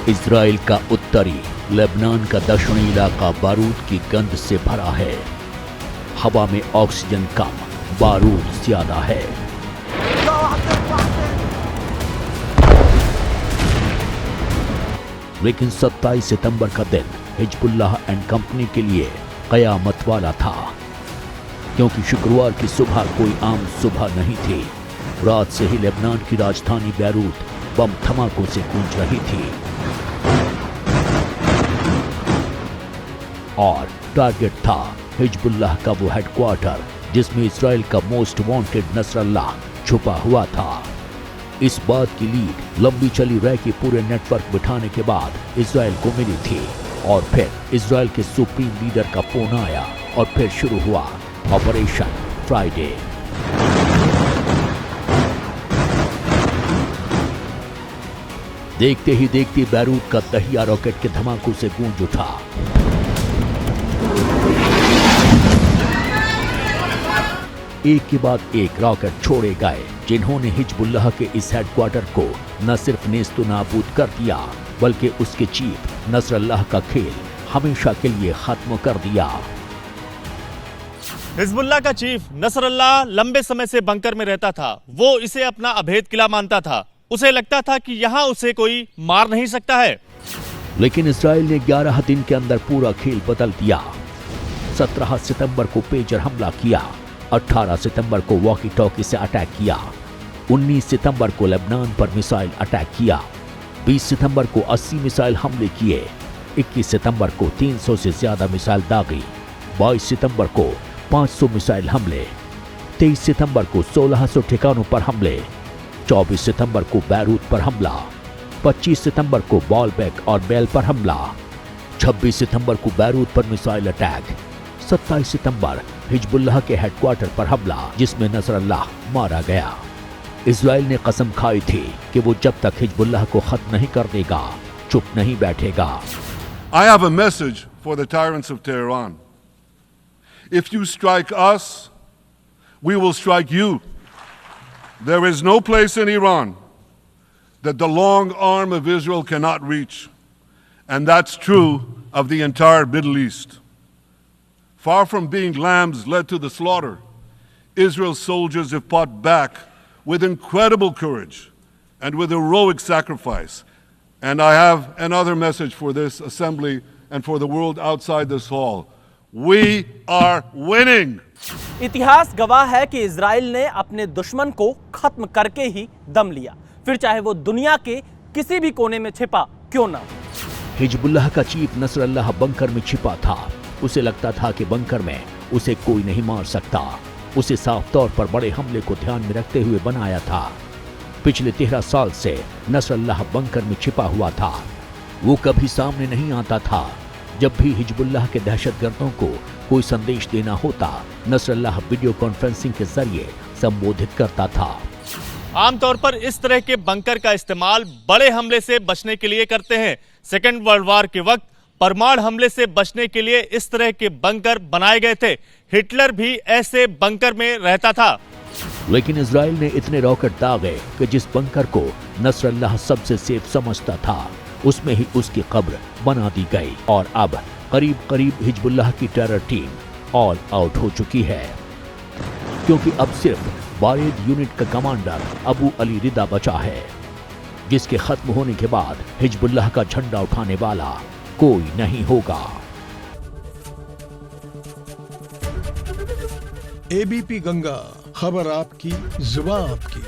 Israel का उत्तरी, Lebanon का दक्षिणी इलाका बारूद की गंध से भरा है। हवा में ऑक्सीजन कम, बारूद ज्यादा है। लेकिन 27 सितंबर का दिन हिजबुल्लाह एंड कंपनी के लिए कयामत वाला था, क्योंकि शुक्रवार की सुबह कोई आम सुबह नहीं थी। रात से ही लेबनान की राजधानी बैरूत बम धमाकों से गूंज रही थी और टारगेट था हिजबुल्लाह का वो हेडक्वार्टर जिसमें इजराइल का मोस्ट वांटेड नसरल्लाह छुपा हुआ था। इस बात की लीड लंबी चली रह के पूरे नेटवर्क बिठाने के बाद इजराइल को मिली थी और फिर इजराइल के सुप्रीम लीडर का फोन आया और फिर शुरू हुआ ऑपरेशन फ्राइडे। देखते ही देखते बैरूत का दहिया रॉकेट के धमाकों से गूंज उठा। एक के बाद एक रॉकेट छोड़े गए जिन्होंने हिजबुल्लाह के इस हेडक्वार्टर को न सिर्फ नेस्तु नाबूद कर दिया बल्कि उसके चीफ नसरल्लाह का खेल हमेशा के लिए खत्म कर दिया। हिजबुल्लाह का चीफ नसरल्लाह लंबे समय से बंकर में रहता था। वो इसे अपना अभेद किला मानता था। उसे लगता था कि यहाँ उसे कोई मार नहीं सकता है। लेकिन इजराइल ने 11 दिन के अंदर पूरा खेल बदल दिया। 17 सितंबर को पेजर हमला किया, 18 सितंबर को वॉकी टॉकी से अटैक किया, 19 सितंबर को लेबनान पर मिसाइल अटैक किया, 20 सितंबर को 80 मिसाइल हमले किए, 21 सितंबर को 300 से ज्यादा मिसाइल दागी, 22 सितंबर को 500 मिसाइल हमले, 23 सितंबर को 1600 ठिकानों पर हमले, 24 सितंबर को बैरूत पर हमला, 25 सितंबर को बॉलबेक और बेल पर हमला, 26 सितंबर को बैरूत पर मिसाइल अटैक, 27 सितंबर हिजबुल्लाह के हेडक्वार्टर पर हमला जिसमें नसरल्लाह मारा गया। इजराइल ने कसम खाई थी कि वो जब तक हिजबुल्लाह को खत्म नहीं कर देगा चुप नहीं बैठेगा। I have a message for the tyrants of Tehran. If you strike us, we will strike you. There is no place in Iran that the long arm of Israel cannot reach, and that's true of the entire Middle East. Far from being lambs led to the slaughter, Israel's soldiers have fought back with incredible courage and with heroic sacrifice. And I have another message for this assembly and for the world outside this hall. We are winning! इतिहास गवाह है कि Israel ने अपने दुश्मन को खत्म करके ही दम लिया, फिर चाहे वो दुनिया के किसी भी कोने में छिपा क्यों ना। हिजबुल्लाह का चीफ नसरल्लाह बंकर में छिपा था। उसे लगता था कि बंकर में उसे कोई नहीं मार सकता। उसे साफ तौर पर बड़े हमले को ध्यान में रखते हुए बनाया था। पिछले 13 साल से नसरल्लाह बंकर में छिपा हुआ था। वो कभी सामने नहीं आता था। जब भी हिजबुल्लाह के दहशतगर्दों को कोई संदेश देना होता, नसरल्लाह वीडियो कॉन्फ्रेंसिंग के जरिए संबोधित करता था। आमतौर पर इस तरह के बंकर का इस्तेमाल बड़े हमले से बचने के लिए करते हैं। सेकेंड वर्ल्ड वॉर के वक्त परमाणु हमले से बचने के लिए इस तरह के बंकर बनाए गए थे। हिटलर भी ऐसे बंकर में रहता था। लेकिन इजराइल ने इतने रॉकेट दागे कि जिस बंकर को नसरल्लाह सबसे सेफ समझता था उसमें ही उसकी कब्र बना दी गई और अब करीब करीब हिजबुल्लाह की टेरर टीम ऑल आउट हो चुकी है, क्योंकि अब सिर्फ बारेद यूनिट का कमांडर अबू अली रिदा बचा है, जिसके खत्म होने के बाद हिजबुल्लाह का झंडा उठाने वाला कोई नहीं होगा। एबीपी गंगा, खबर आपकी, जुबान आपकी।